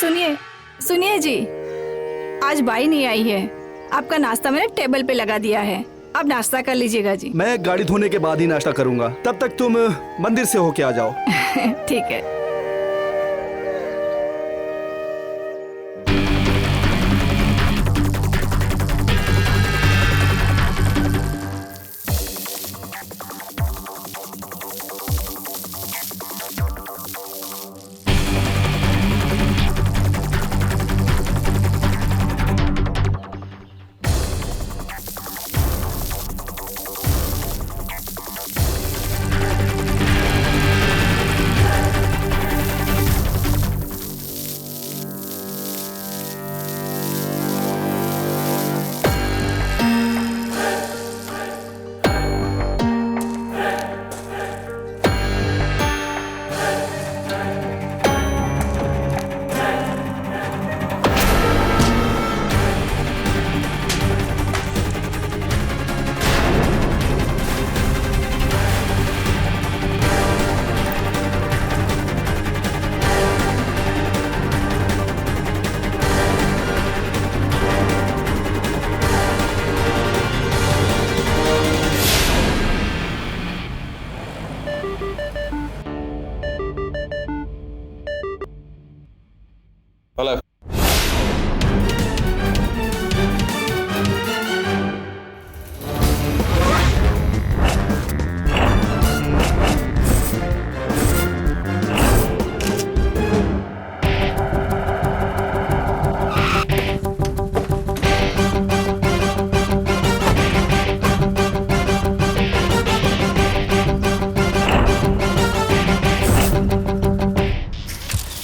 सुनिए सुनिए जी, आज बाई नहीं आई है। आपका नाश्ता मैंने टेबल पे लगा दिया है, आप नाश्ता कर लीजिएगा जी। मैं गाड़ी धोने के बाद ही नाश्ता करूंगा, तब तक तुम मंदिर से होके आ जाओ। ठीक है। Hello.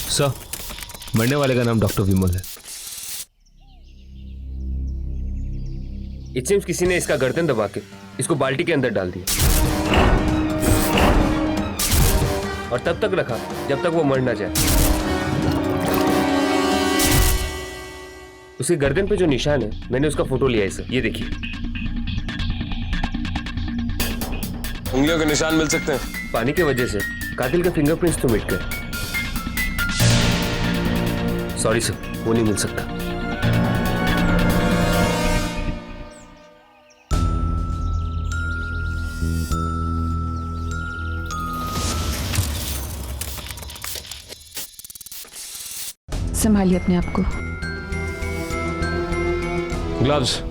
सर, मरने वाले का नाम डॉक्टर विमल है। इट सीम्स किसी ने इसका गर्दन दबा के इसको बाल्टी के अंदर डाल दिया और तब तक रखा जब तक वो मर ना जाए। उसके गर्दन पे जो निशान है, मैंने उसका फोटो लिया है सर, ये देखिए। उंगलियों के निशान मिल सकते हैं? पानी की वजह से कातिल के फिंगरप्रिंट्स तो मिट गए। सॉरी सर, वो नहीं मिल सकता। संभालिए अपने आप को। ग्लव्स।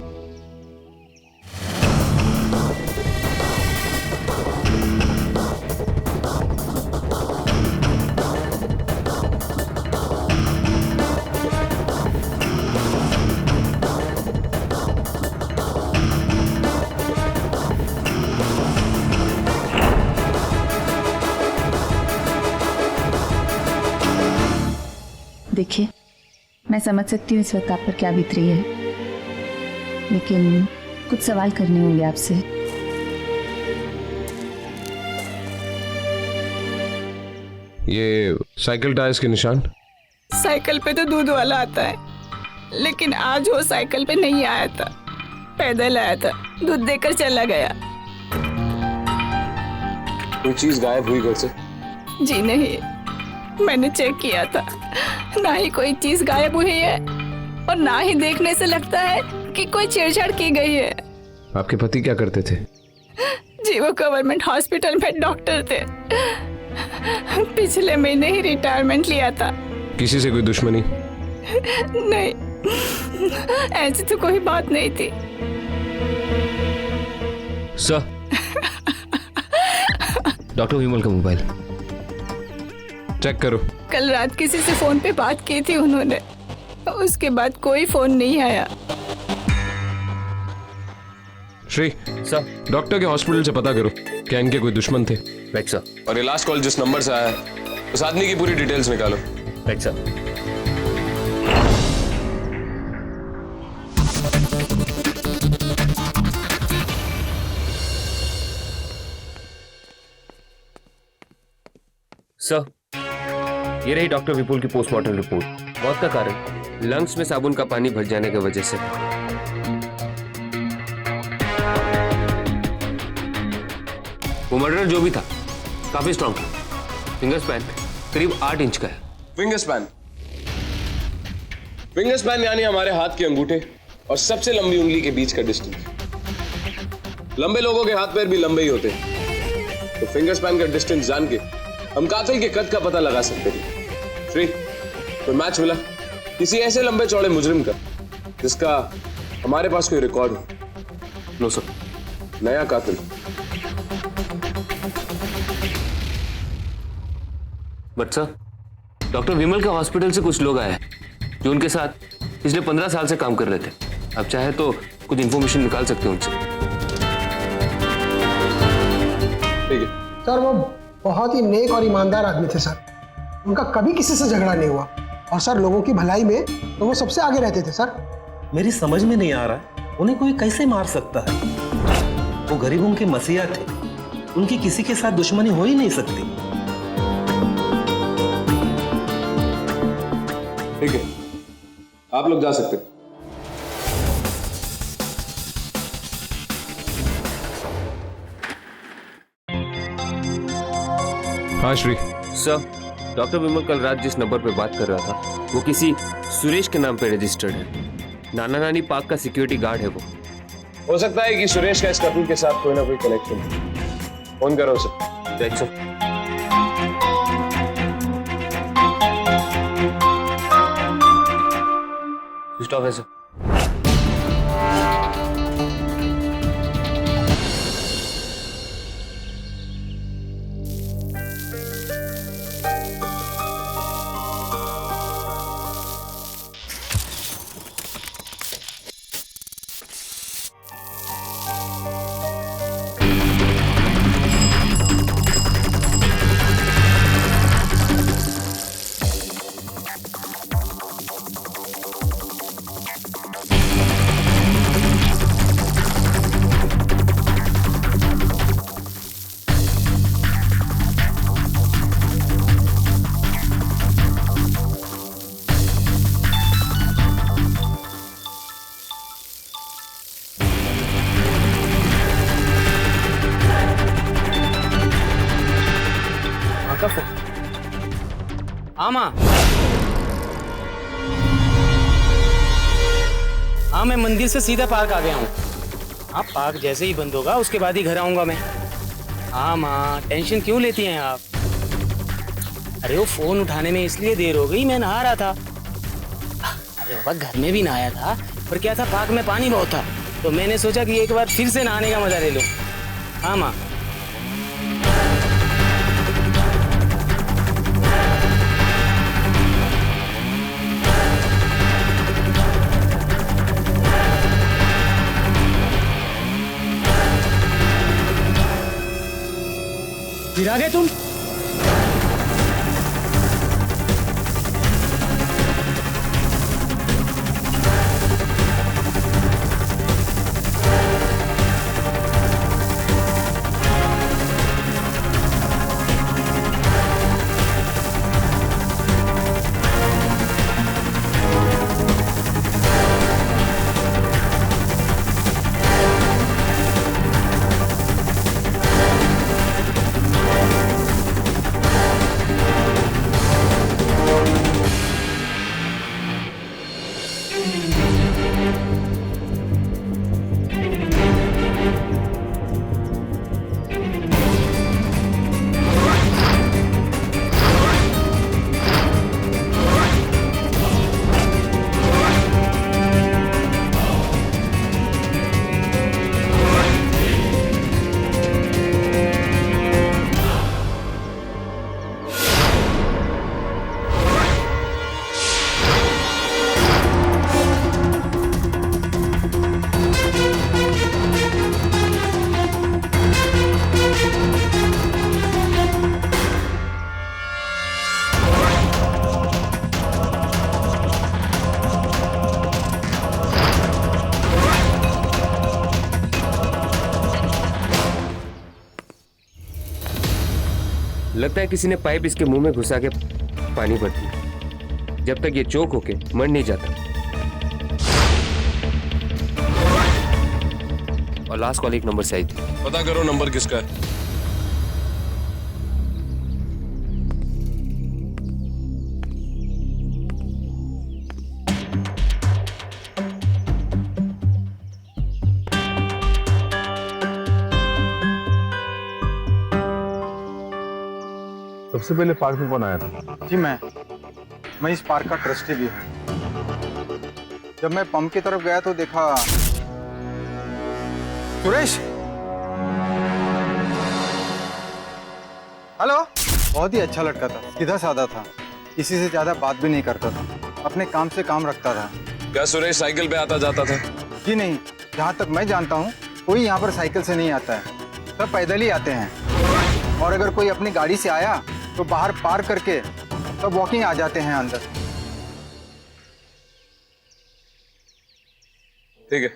देखिए, मैं समझ सकती हूँ इस वक्त आप पर क्या बीत रही है, लेकिन कुछ सवाल करने होंगे आपसे। ये साइकिल टायर्स के निशान? साइकिल पे तो दूध वाला आता है, लेकिन आज वो साइकिल पे नहीं आया था, पैदल आया था, दूध देकर चला गया। कोई चीज गायब हुई घर से? जी नहीं, मैंने चेक किया था, ना ही कोई चीज गायब हुई है और ना ही देखने से लगता है कि कोई छेड़छाड़ की गई है। आपके पति क्या करते थे? जी वो गवर्नमेंट हॉस्पिटल में डॉक्टर थे, पिछले महीने ही रिटायरमेंट लिया था। किसी से कोई दुश्मनी? नहीं, ऐसी तो कोई बात नहीं थी। सर, डॉक्टर विमल का मोबाइल चेक करो। कल रात किसी से फोन पे बात की थी उन्होंने, उसके बाद कोई फोन नहीं आया। श्री सर। डॉक्टर के हॉस्पिटल से पता करो क्या इनके कोई दुश्मन थे। Right sir. और ये लास्ट कॉल जिस नंबर से आया है उस आदमी की पूरी डिटेल्स निकालो। Right sir. सर, ये रही डॉक्टर विपुल की पोस्टमार्टम रिपोर्ट। मौत का कारण लंग्स में साबुन का पानी भर जाने की वजह से। वो मर्डर जो भी था काफी स्ट्रॉन्ग था। फिंगर स्पैन करीब 8 इंच का है। फिंगर स्पैन फिंगर स्पैन यानी हमारे हाथ के अंगूठे और सबसे लंबी उंगली के बीच का डिस्टेंस। लंबे लोगों के हाथ पैर भी लंबे ही होते हैं, तो फिंगर स्पैन का डिस्टेंस जान के हम कातिल के कद का पता लगा सकते थे। श्री, कोई मैच मिला किसी ऐसे लंबे चौड़े मुजरिम का जिसका हमारे पास कोई रिकॉर्ड हो? No sir. नया कातिल। बट सर, डॉक्टर विमल के हॉस्पिटल से कुछ लोग आए हैं जो उनके साथ पिछले 15 साल से काम कर रहे थे। आप चाहे तो कुछ इंफॉर्मेशन निकाल सकते हो उनसे। ठीक है सर, वो बहुत ही नेक और ईमानदार आदमी थे सर। उनका कभी किसी से झगड़ा नहीं हुआ और सर लोगों की भलाई में तो वो सबसे आगे रहते थे सर। मेरी समझ में नहीं आ रहा है उन्हें कोई कैसे मार सकता है। वो गरीबों के मसीहा थे, उनकी किसी के साथ दुश्मनी हो ही नहीं सकती। ठीक है, आप लोग जा सकते हैं। हाँ श्री। सर, डॉक्टर विमल कल रात जिस नंबर पे बात कर रहा था वो किसी सुरेश के नाम पे रजिस्टर्ड है। नाना नानी पार्क का सिक्योरिटी गार्ड है वो। हो सकता है कि सुरेश का इस कत्ल के साथ कोई ना कोई कनेक्शन हो। फोन करो sir. Right sir. Switch off है सर। हाँ, मैं मंदिर से सीधा पार्क आ गया हूँ। हाँ, पार्क जैसे ही बंद होगा उसके बाद ही घर आऊंगा मैं। हाँ माँ, टेंशन क्यों लेती हैं आप? अरे वो फोन उठाने में इसलिए देर हो गई, मैं नहा रहा था। अरे बाबा, घर में भी नहाया था, पर क्या था, पार्क में पानी बहुत था, तो मैंने सोचा कि एक बार फिर से नहाने का मजा ले लो। हाँ माँ। फिर आ गए तुम? लगता है किसी ने पाइप इसके मुंह में घुसा के पानी भर दिया। जब तक ये चोक होके मर नहीं जाता। और लास्ट कॉल एक नंबर से आई थी। पता करो नंबर किसका है। सबसे पहले पार्क में कौन आया था? जी मैं इस पार्क का ट्रस्टी भी हूँ। जब मैं पंप की तरफ गया तो देखा सुरेश। हेलो। बहुत ही अच्छा लड़का था, सीधा साधा था, किसी से ज्यादा बात भी नहीं करता था, अपने काम से काम रखता था। क्या सुरेश साइकिल पे आता जाता था? जी नहीं, जहाँ तक मैं जानता हूँ कोई यहाँ पर साइकिल से नहीं आता है, सब पैदल ही आते हैं। और अगर कोई अपनी गाड़ी से आया तो बाहर पार्क करके सब वॉकिंग आ जाते हैं अंदर। ठीक है,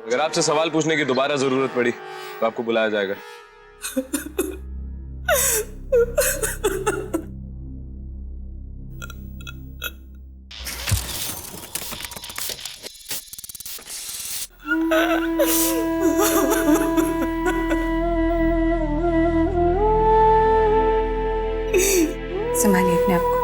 अगर आपसे सवाल पूछने की दोबारा जरूरत पड़ी तो आपको बुलाया जाएगा। संभालिए अपने आप को।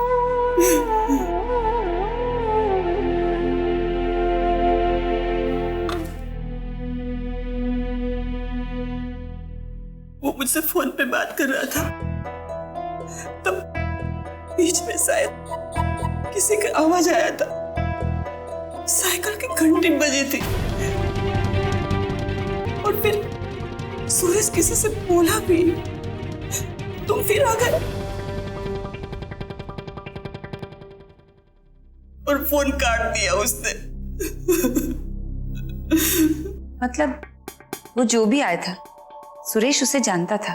वो मुझसे फोन पे बात कर रहा था, तब बीच में शायद किसी का आवाज आया था। साइकिल की घंटी बजी थी और फिर सूरज किसी से बोला भी, तुम फिर आ गए और फोन काट दिया उसने। मतलब वो जो भी आया था सुरेश उसे जानता था।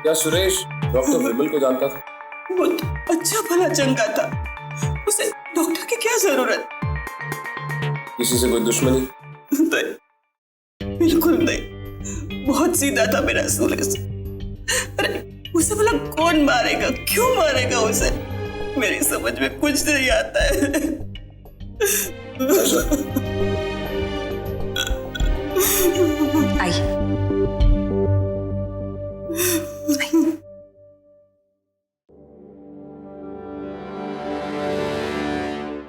क्या सुरेश डॉक्टर विमल को जानता था? वो तो अच्छा भला चंगा था, उसे डॉक्टर की क्या जरूरत? किसी से कोई दुश्मनी? नहीं, बिल्कुल नहीं, बहुत सीधा था मेरा सुरेश। अरे उसे भला कौन मारेगा, क्यों मारेगा उसे? मेरी समझ में कुछ नहीं आता है। आई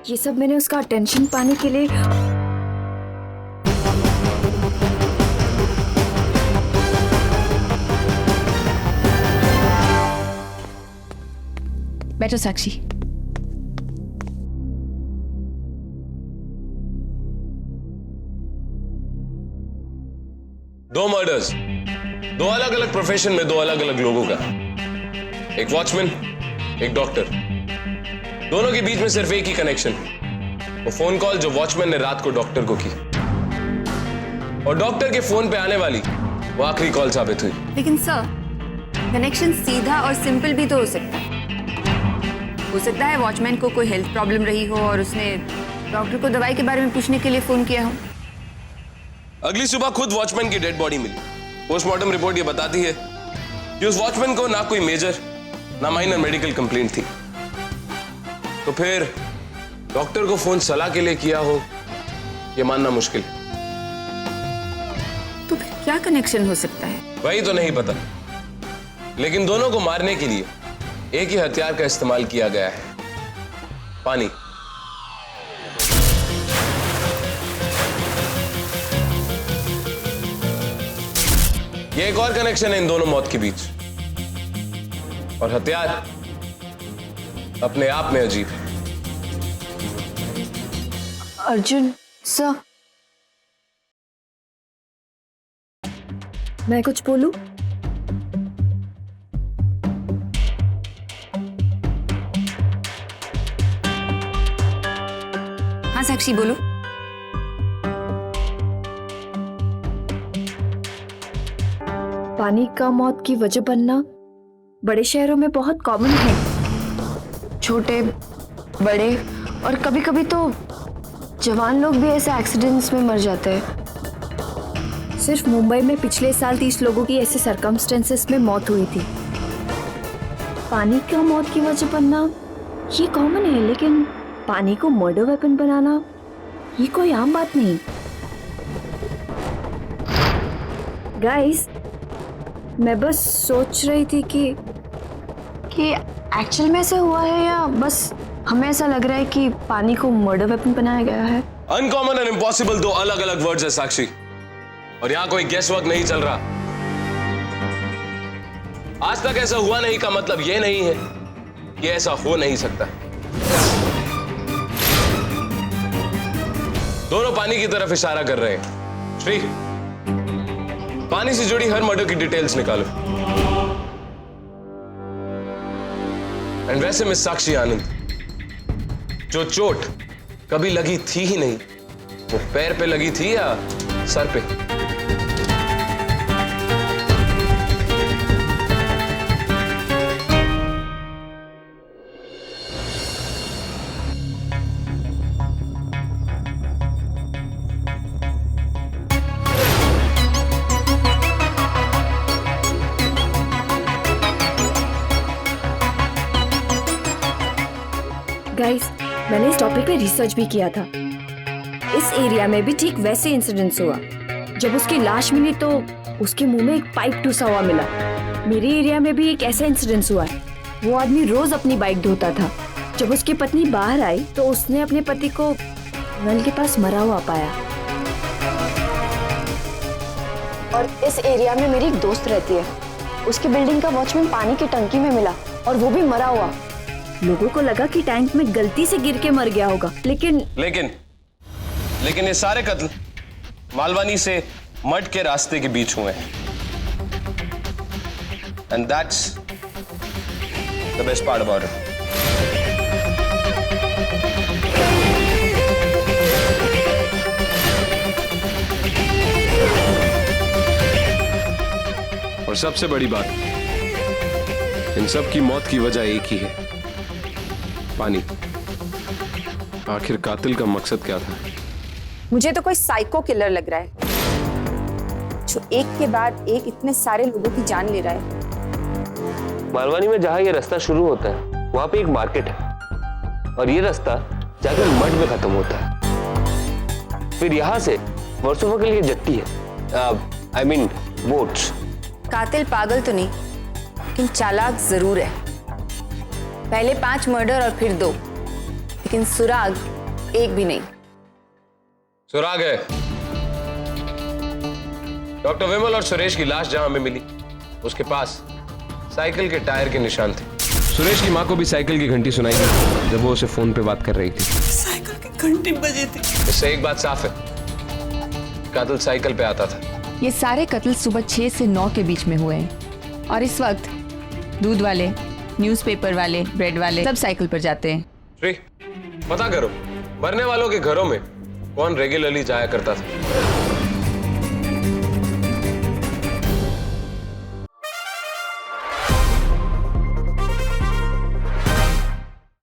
ये सब मैंने उसका अटेंशन पाने के लिए। बैठो साक्षी। दो मर्डर्स, दो अलग अलग प्रोफेशन में, दो अलग अलग लोगों का। एक वॉचमैन, एक डॉक्टर, दोनों के बीच में सिर्फ एक ही कनेक्शन, वो फोन कॉल जो वॉचमैन ने रात को डॉक्टर को की, और डॉक्टर के फोन पे आने वाली वो आखिरी कॉल साबित हुई। लेकिन सर, कनेक्शन सीधा और सिंपल भी तो हो सकता है। हो सकता है वॉचमैन को कोई हेल्थ प्रॉब्लम रही हो और उसने डॉक्टर को दवाई के बारे में पूछने के लिए फोन किया हो। अगली सुबह खुद वॉचमैन की डेड बॉडी मिली। पोस्टमार्टम रिपोर्ट ये बताती है कि उस वॉचमैन को ना कोई मेजर ना माइनर मेडिकल कंप्लेंट थी। तो फिर डॉक्टर को फोन सलाह के लिए किया हो यह मानना मुश्किल है। तो फिर क्या कनेक्शन हो सकता है? वही तो नहीं पता, लेकिन दोनों को मारने के लिए एक ही हथियार का इस्तेमाल किया गया है, पानी। ये एक और कनेक्शन है इन दोनों मौत के बीच, और हथियार अपने आप में अजीब है। अर्जुन सर, मैं कुछ बोलूं? हाँ साक्षी बोलो। पानी का मौत की वजह बनना बड़े शहरों में बहुत कॉमन है। छोटे बड़े और कभी कभी तो जवान लोग भी ऐसे एक्सीडेंट्स में मर जाते हैं। सिर्फ मुंबई में पिछले साल 30 लोगों की ऐसे सर्कमस्टेंसेस में मौत हुई थी। पानी का मौत की वजह बनना ये कॉमन है, लेकिन पानी को मर्डर वेपन बनाना ये कोई आम बात नहीं। गाइस, मैं बस सोच रही थी कि एक्चुअल में ऐसा हुआ है या बस हमें ऐसा लग रहा है कि पानी को मर्डर वेपन बनाया गया है। अनकॉमन एंड इम्पॉसिबल दो अलग अलग वर्ड्स है साक्षी। और यहां कोई गेस वर्क नहीं चल रहा। आज तक ऐसा हुआ नहीं का मतलब यह नहीं है कि ऐसा हो नहीं सकता। दोनों पानी की तरफ इशारा कर रहे हैं। श्री, पानी से जुड़ी हर मर्डर की डिटेल्स निकालो। एंड वैसे मिस साक्षी आनंद, जो चोट कभी लगी थी ही नहीं, वो पैर पे लगी थी या सर पे? गाइस, मैंने इस टॉपिक पे रिसर्च भी किया था। इस एरिया में भी ठीक वैसे इंसिडेंट्स हुआ। जब उसकी लाश मिली तो उसके मुंह में एक पाइप टूसा हुआ मिला। मेरे एरिया में भी एक ऐसा इंसिडेंट हुआ है। वो आदमी रोज अपनी बाइक धोता था। जब उसकी पत्नी बाहर आई तो उसने अपने पति को नल के पास मरा हुआ पाया। और इस एरिया में मेरी एक दोस्त रहती है। उसकी बिल्डिंग का वॉचमैन पानी की टंकी में मिला और वो भी मरा हुआ। लोगों को लगा कि टैंक में गलती से गिर के मर गया होगा, लेकिन ये सारे कत्ल मालवानी से मठ के रास्ते के बीच हुए हैं। And that's the best part about it. और सबसे बड़ी बात, इन सब की मौत की वजह एक ही है, पानी। आखिर कातिल का मकसद क्या था? मुझे तो कोई साइको किलर लग रहा है जो एक के बाद एक इतने सारे लोगों की जान ले रहा है। मालवानी में जहां ये रास्ता शुरू होता है वहां पे एक मार्केट है और ये रास्ता जाकर मठ में खत्म होता है। फिर यहाँ से वर्सोवा के लिए जट्टी है, आई मीन बोट्स। कातिल पागल तो नहीं, लेकिन चालाक जरूर है। पहले 5 मर्डर और फिर 2, लेकिन सुराग एक भी नहीं। सुराग है। डॉक्टर विमल और सुरेश की लाश जहां हमें मिली, उसके पास साइकिल के टायर के निशान थे। सुरेश की मां को भी साइकिल की घंटी सुनाई दी जब वो उसे फोन पे बात कर रही थी। साइकिल की घंटी बजी थी। इससे एक बात साफ है, कातिल साइकिल पे आता था। ये सारे कत्ल सुबह 6 से 9 के बीच में हुए हैं और इस वक्त दूध वाले, न्यूज़पेपर वाले, ब्रेड वाले सब साइकिल पर जाते हैं। श्री, पता करो मरने वालों के घरों में कौन रेगुलरली जाया करता था।